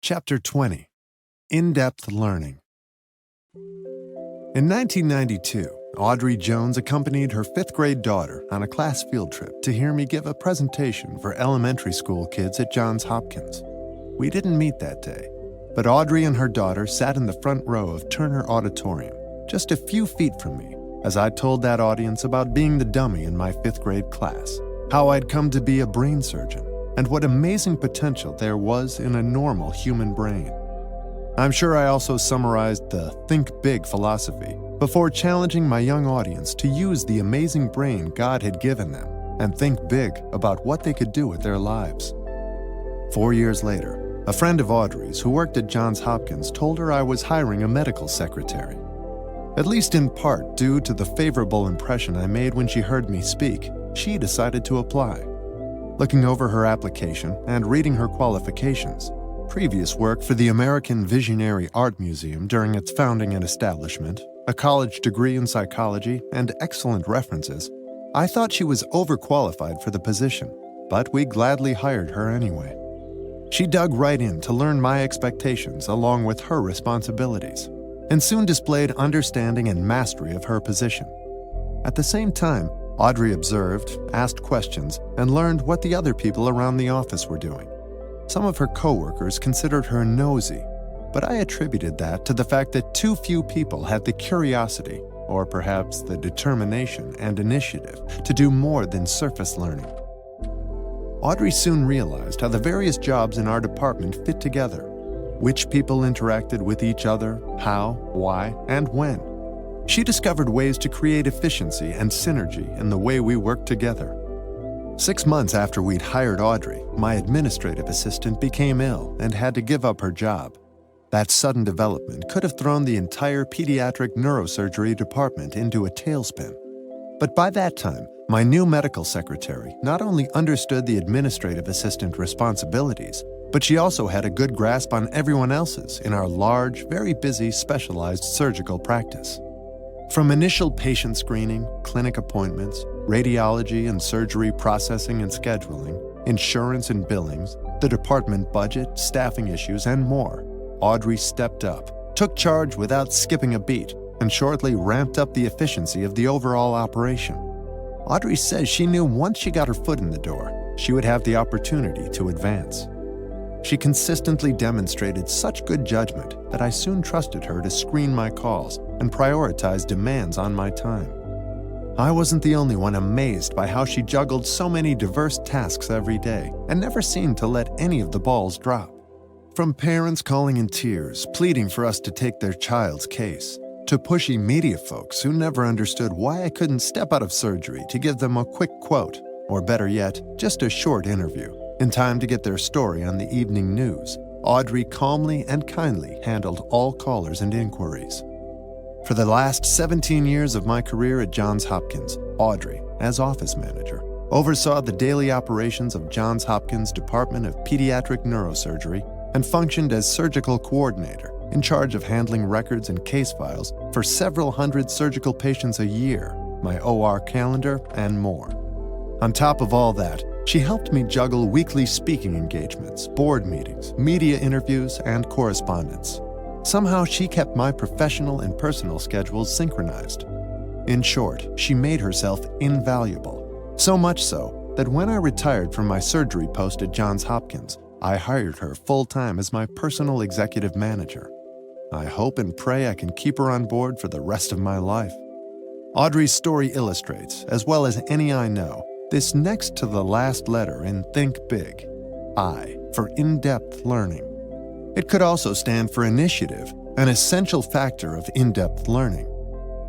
Chapter 20. In-Depth Learning. In 1992, Audrey Jones accompanied her fifth-grade daughter on a class field trip to hear me give a presentation for elementary school kids at Johns Hopkins. We didn't meet that day, but Audrey and her daughter sat in the front row of Turner Auditorium, just a few feet from me, as I told that audience about being the dummy in my fifth-grade class, how I'd come to be a brain surgeon, and what amazing potential there was in a normal human brain. I'm sure I also summarized the think big philosophy before challenging my young audience to use the amazing brain God had given them and think big about what they could do with their lives. 4 years later, a friend of Audrey's who worked at Johns Hopkins told her I was hiring a medical secretary. At least in part due to the favorable impression I made when she heard me speak, she decided to apply. Looking over her application and reading her qualifications, previous work for the American Visionary Art Museum during its founding and establishment, a college degree in psychology, and excellent references, I thought she was overqualified for the position, but we gladly hired her anyway. She dug right in to learn my expectations along with her responsibilities, and soon displayed understanding and mastery of her position. At the same time, Audrey observed, asked questions, and learned what the other people around the office were doing. Some of her coworkers considered her nosy, but I attributed that to the fact that too few people had the curiosity, or perhaps the determination and initiative, to do more than surface learning. Audrey soon realized how the various jobs in our department fit together, which people interacted with each other, how, why, and when. She discovered ways to create efficiency and synergy in the way we worked together. 6 months after we'd hired Audrey, my administrative assistant became ill and had to give up her job. That sudden development could have thrown the entire pediatric neurosurgery department into a tailspin. But by that time, my new medical secretary not only understood the administrative assistant responsibilities, but she also had a good grasp on everyone else's in our large, very busy, specialized surgical practice. From initial patient screening, clinic appointments, radiology and surgery processing and scheduling, insurance and billings, the department budget, staffing issues, and more, Audrey stepped up, took charge without skipping a beat, and shortly ramped up the efficiency of the overall operation. Audrey says she knew once she got her foot in the door, she would have the opportunity to advance. She consistently demonstrated such good judgment that I soon trusted her to screen my calls and prioritize demands on my time. I wasn't the only one amazed by how she juggled so many diverse tasks every day and never seemed to let any of the balls drop. From parents calling in tears, pleading for us to take their child's case, to pushy media folks who never understood why I couldn't step out of surgery to give them a quick quote, or better yet, just a short interview, in time to get their story on the evening news, Audrey calmly and kindly handled all callers and inquiries. For the last 17 years of my career at Johns Hopkins, Audrey, as office manager, oversaw the daily operations of Johns Hopkins Department of Pediatric Neurosurgery and functioned as surgical coordinator in charge of handling records and case files for several hundred surgical patients a year, my OR calendar, and more. On top of all that, she helped me juggle weekly speaking engagements, board meetings, media interviews, and correspondence. Somehow she kept my professional and personal schedules synchronized. In short, she made herself invaluable. So much so that when I retired from my surgery post at Johns Hopkins, I hired her full-time as my personal executive manager. I hope and pray I can keep her on board for the rest of my life. Audrey's story illustrates, as well as any I know, this next to the last letter in Think Big, I, for in-depth learning. It could also stand for initiative, an essential factor of in-depth learning.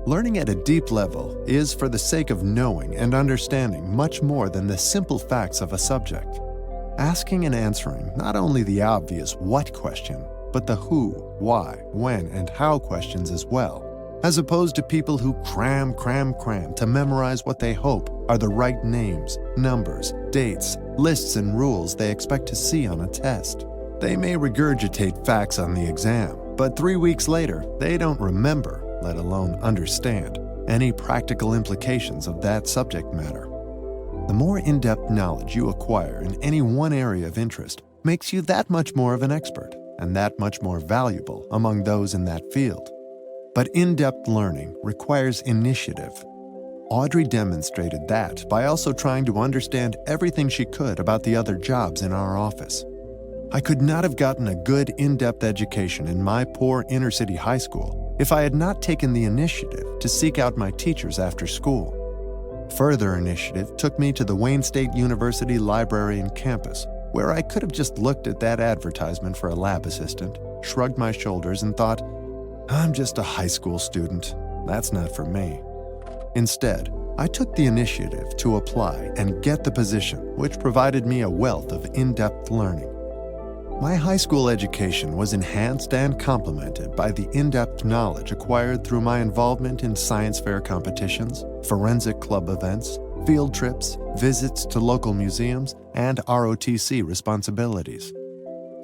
Learning at a deep level is for the sake of knowing and understanding much more than the simple facts of a subject. Asking and answering not only the obvious what question, but the who, why, when, and how questions as well, as opposed to people who cram to memorize what they hope are the right names, numbers, dates, lists, and rules they expect to see on a test. They may regurgitate facts on the exam, but 3 weeks later, they don't remember, let alone understand, any practical implications of that subject matter. The more in-depth knowledge you acquire in any one area of interest makes you that much more of an expert, and that much more valuable among those in that field. But in-depth learning requires initiative. Audrey demonstrated that by also trying to understand everything she could about the other jobs in our office. I could not have gotten a good in-depth education in my poor inner-city high school if I had not taken the initiative to seek out my teachers after school. Further initiative took me to the Wayne State University library and campus, where I could have just looked at that advertisement for a lab assistant, shrugged my shoulders, and thought, I'm just a high school student. That's not for me. Instead, I took the initiative to apply and get the position, which provided me a wealth of in-depth learning. My high school education was enhanced and complemented by the in-depth knowledge acquired through my involvement in science fair competitions, forensic club events, field trips, visits to local museums, and ROTC responsibilities.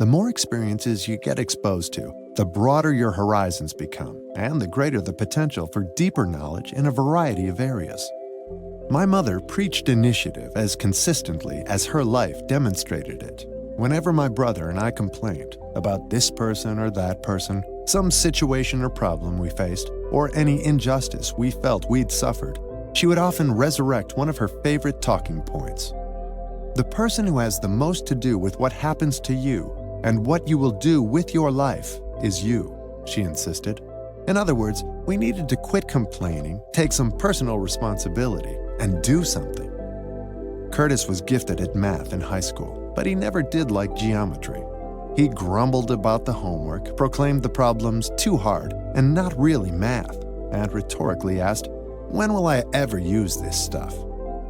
The more experiences you get exposed to, the broader your horizons become, and the greater the potential for deeper knowledge in a variety of areas. My mother preached initiative as consistently as her life demonstrated it. Whenever my brother and I complained about this person or that person, some situation or problem we faced, or any injustice we felt we'd suffered, she would often resurrect one of her favorite talking points. The person who has the most to do with what happens to you and what you will do with your life is you, she insisted. In other words, we needed to quit complaining, take some personal responsibility, and do something. Curtis was gifted at math in high school, but he never did like geometry. He grumbled about the homework, proclaimed the problems too hard and not really math, and rhetorically asked, "When will I ever use this stuff?"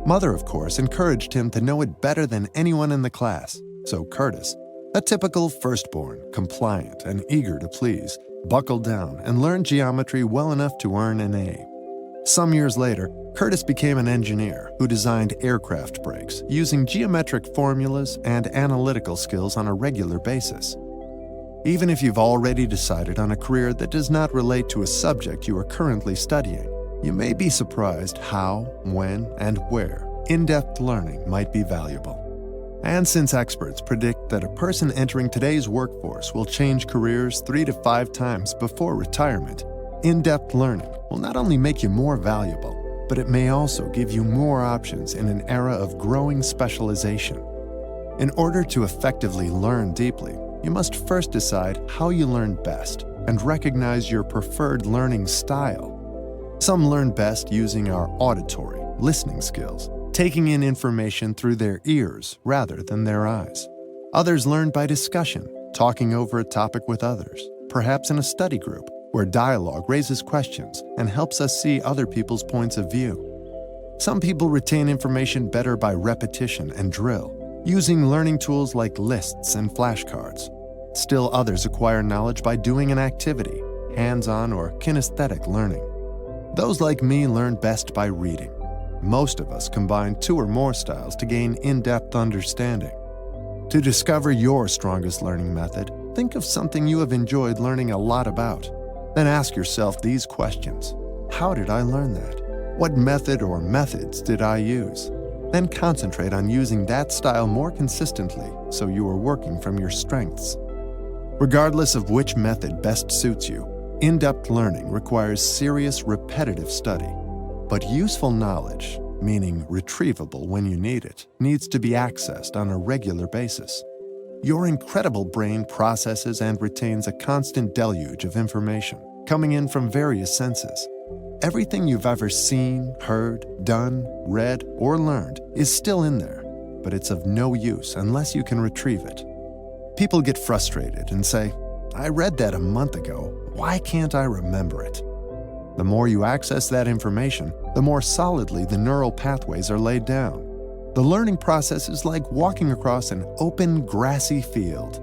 Mother, of course, encouraged him to know it better than anyone in the class, so Curtis, a typical firstborn, compliant and eager to please, buckled down and learned geometry well enough to earn an A. Some years later, Curtis became an engineer who designed aircraft brakes using geometric formulas and analytical skills on a regular basis. Even if you've already decided on a career that does not relate to a subject you are currently studying, you may be surprised how, when, and where in-depth learning might be valuable. And since experts predict that a person entering today's workforce will change careers 3 to 5 times before retirement, in-depth learning will not only make you more valuable, but it may also give you more options in an era of growing specialization. In order to effectively learn deeply, you must first decide how you learn best and recognize your preferred learning style. Some learn best using our auditory, listening skills, taking in information through their ears rather than their eyes. Others learn by discussion, talking over a topic with others, perhaps in a study group, where dialogue raises questions and helps us see other people's points of view. Some people retain information better by repetition and drill, using learning tools like lists and flashcards. Still others acquire knowledge by doing an activity, hands-on or kinesthetic learning. Those like me learn best by reading. Most of us combine 2 or more styles to gain in-depth understanding. To discover your strongest learning method, think of something you have enjoyed learning a lot about. Then ask yourself these questions. How did I learn that? What method or methods did I use? Then concentrate on using that style more consistently so you are working from your strengths. Regardless of which method best suits you, in-depth learning requires serious, repetitive study. But useful knowledge, meaning retrievable when you need it, needs to be accessed on a regular basis. Your incredible brain processes and retains a constant deluge of information coming in from various senses. Everything you've ever seen, heard, done, read, or learned is still in there, but it's of no use unless you can retrieve it. People get frustrated and say, "I read that a month ago. Why can't I remember it?" The more you access that information, the more solidly the neural pathways are laid down. The learning process is like walking across an open, grassy field.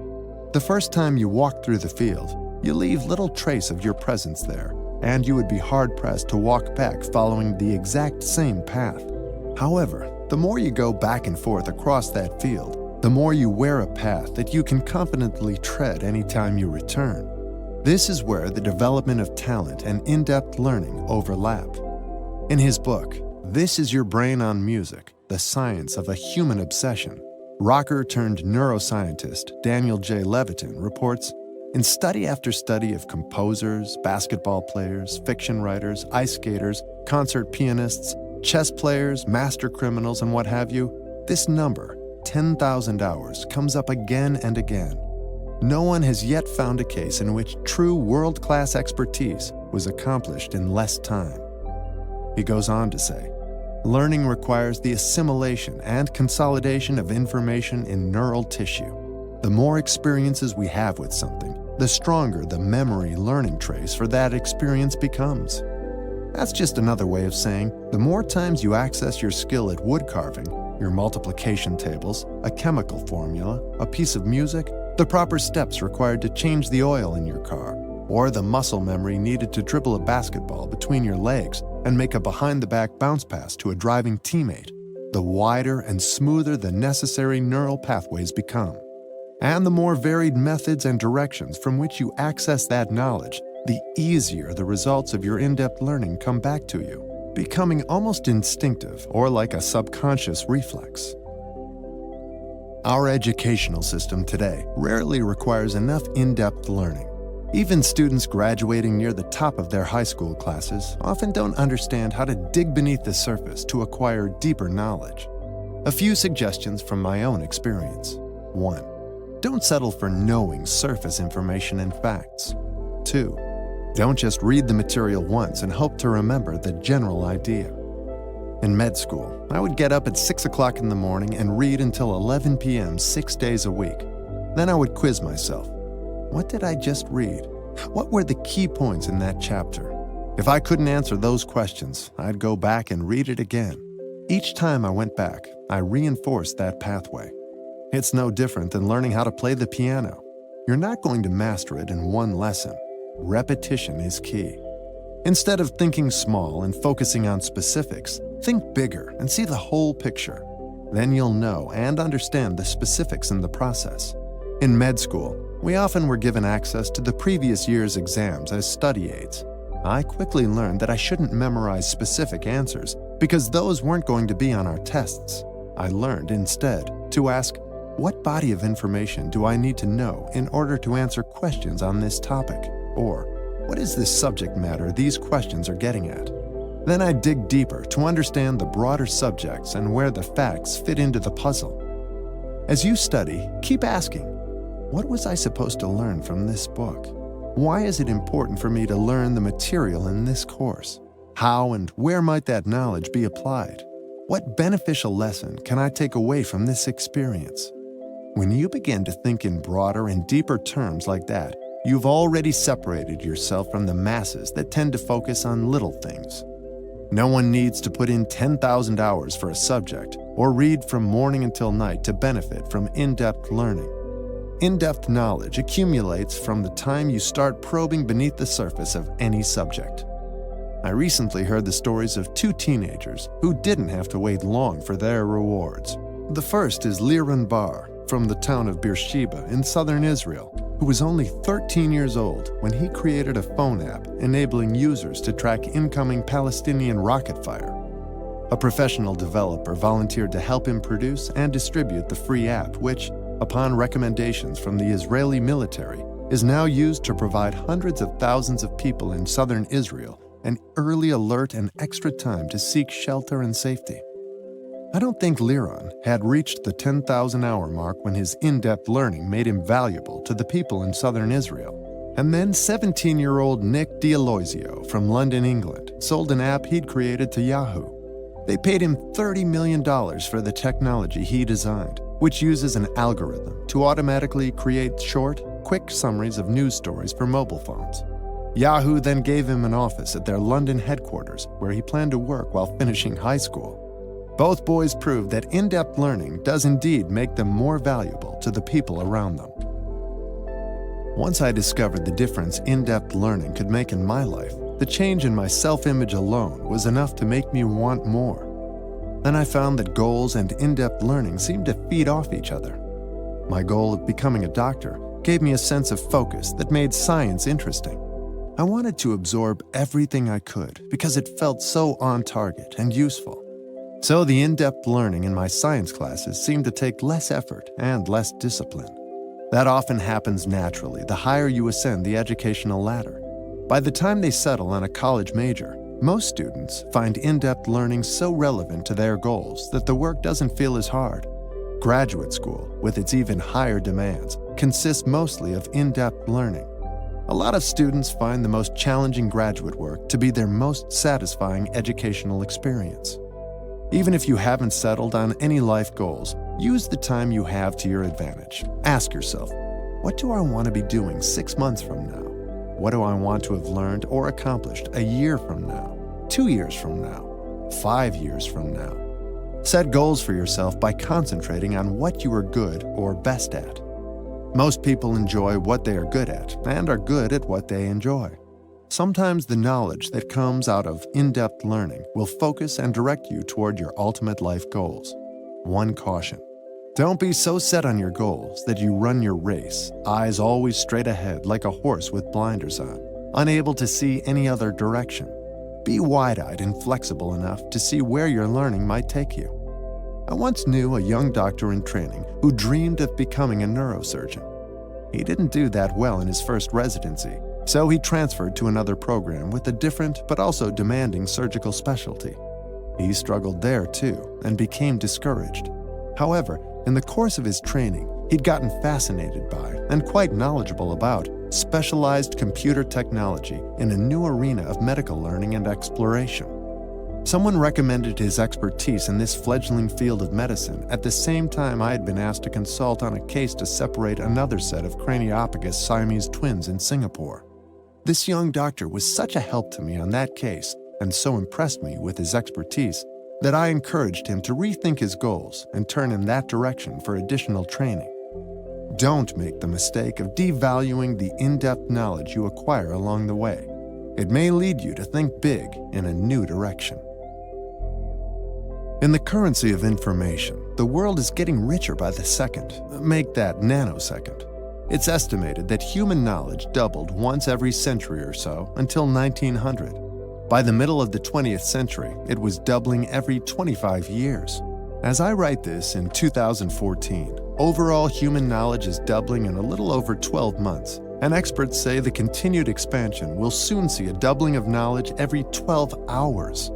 The first time you walk through the field, you leave little trace of your presence there, and you would be hard-pressed to walk back following the exact same path. However, the more you go back and forth across that field, the more you wear a path that you can confidently tread anytime you return. This is where the development of talent and in-depth learning overlap. In his book, This Is Your Brain on Music, The Science of a Human Obsession, rocker turned neuroscientist Daniel J. Levitin reports, In study after study of composers, basketball players, fiction writers, ice skaters, concert pianists, chess players, master criminals, and what have you, this number, 10,000 hours, comes up again and again. No one has yet found a case in which true world-class expertise was accomplished in less time. He goes on to say, learning requires the assimilation and consolidation of information in neural tissue. The more experiences we have with something, the stronger the memory learning trace for that experience becomes. That's just another way of saying the more times you access your skill at wood carving, your multiplication tables, a chemical formula, a piece of music, the proper steps required to change the oil in your car, or the muscle memory needed to dribble a basketball between your legs and make a behind-the-back bounce pass to a driving teammate, the wider and smoother the necessary neural pathways become. And the more varied methods and directions from which you access that knowledge, the easier the results of your in-depth learning come back to you, becoming almost instinctive or like a subconscious reflex. Our educational system today rarely requires enough in-depth learning. Even students graduating near the top of their high school classes often don't understand how to dig beneath the surface to acquire deeper knowledge. A few suggestions from my own experience. 1. Don't settle for knowing surface information and facts. 2. Don't just read the material once and hope to remember the general idea. In med school, I would get up at 6 o'clock in the morning and read until 11 p.m. 6 days a week. Then I would quiz myself. What did I just read? What were the key points in that chapter? If I couldn't answer those questions, I'd go back and read it again. Each time I went back, I reinforced that pathway. It's no different than learning how to play the piano. You're not going to master it in one lesson. Repetition is key. Instead of thinking small and focusing on specifics, think bigger and see the whole picture. Then you'll know and understand the specifics in the process. In med school, we often were given access to the previous year's exams as study aids. I quickly learned that I shouldn't memorize specific answers because those weren't going to be on our tests. I learned instead to ask, what body of information do I need to know in order to answer questions on this topic? Or, what is the subject matter these questions are getting at? Then I dig deeper to understand the broader subjects and where the facts fit into the puzzle. As you study, keep asking, what was I supposed to learn from this book? Why is it important for me to learn the material in this course? How and where might that knowledge be applied? What beneficial lesson can I take away from this experience? When you begin to think in broader and deeper terms like that, you've already separated yourself from the masses that tend to focus on little things. No one needs to put in 10,000 hours for a subject or read from morning until night to benefit from in-depth learning. In-depth knowledge accumulates from the time you start probing beneath the surface of any subject. I recently heard the stories of two teenagers who didn't have to wait long for their rewards. The first is Liran Bar from the town of Beersheba in southern Israel, who was only 13 years old when he created a phone app enabling users to track incoming Palestinian rocket fire. A professional developer volunteered to help him produce and distribute the free app, which, upon recommendations from the Israeli military, is now used to provide hundreds of thousands of people in southern Israel an early alert and extra time to seek shelter and safety. I don't think Liran had reached the 10,000-hour mark when his in-depth learning made him valuable to the people in southern Israel. And then 17-year-old Nick D'Aloisio from London, England, sold an app he'd created to Yahoo. They paid him $30 million for the technology he designed, which uses an algorithm to automatically create short, quick summaries of news stories for mobile phones. Yahoo then gave him an office at their London headquarters where he planned to work while finishing high school. Both boys proved that in-depth learning does indeed make them more valuable to the people around them. Once I discovered the difference in-depth learning could make in my life, the change in my self-image alone was enough to make me want more. Then I found that goals and in-depth learning seemed to feed off each other. My goal of becoming a doctor gave me a sense of focus that made science interesting. I wanted to absorb everything I could because it felt so on target and useful. So the in-depth learning in my science classes seemed to take less effort and less discipline. That often happens naturally the higher you ascend the educational ladder. By the time they settle on a college major, most students find in-depth learning so relevant to their goals that the work doesn't feel as hard. Graduate school, with its even higher demands, consists mostly of in-depth learning. A lot of students find the most challenging graduate work to be their most satisfying educational experience. Even if you haven't settled on any life goals, use the time you have to your advantage. Ask yourself, what do I want to be doing 6 months from now? What do I want to have learned or accomplished a year from now, 2 years from now, 5 years from now? Set goals for yourself by concentrating on what you are good or best at. Most people enjoy what they are good at and are good at what they enjoy. Sometimes the knowledge that comes out of in-depth learning will focus and direct you toward your ultimate life goals. One caution: don't be so set on your goals that you run your race, eyes always straight ahead like a horse with blinders on, unable to see any other direction. Be wide-eyed and flexible enough to see where your learning might take you. I once knew a young doctor in training who dreamed of becoming a neurosurgeon. He didn't do that well in his first residency, so he transferred to another program with a different but also demanding surgical specialty. He struggled there too and became discouraged. However, in the course of his training, he'd gotten fascinated by and quite knowledgeable about specialized computer technology in a new arena of medical learning and exploration. Someone recommended his expertise in this fledgling field of medicine at the same time I had been asked to consult on a case to separate another set of craniopagus Siamese twins in Singapore. This young doctor was such a help to me on that case and so impressed me with his expertise that I encouraged him to rethink his goals and turn in that direction for additional training. Don't make the mistake of devaluing the in-depth knowledge you acquire along the way. It may lead you to think big in a new direction. In the currency of information, the world is getting richer by the second. Make that nanosecond. It's estimated that human knowledge doubled once every century or so until 1900. By the middle of the 20th century, it was doubling every 25 years. As I write this in 2014, overall human knowledge is doubling in a little over 12 months, and experts say the continued expansion will soon see a doubling of knowledge every 12 hours.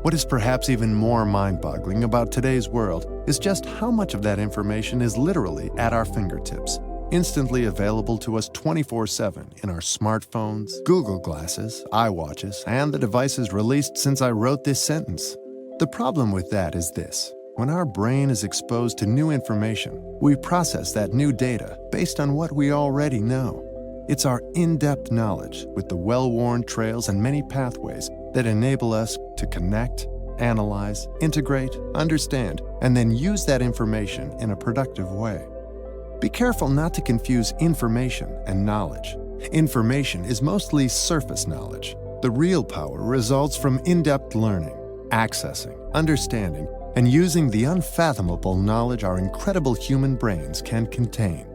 What is perhaps even more mind-boggling about today's world is just how much of that information is literally at our fingertips, instantly available to us 24/7 in our smartphones, Google Glasses, iWatches, and the devices released since I wrote this sentence. The problem with that is this: when our brain is exposed to new information, we process that new data based on what we already know. It's our in-depth knowledge with the well-worn trails and many pathways that enable us to connect, analyze, integrate, understand, and then use that information in a productive way. Be careful not to confuse information and knowledge. Information is mostly surface knowledge. The real power results from in-depth learning, accessing, understanding, and using the unfathomable knowledge our incredible human brains can contain.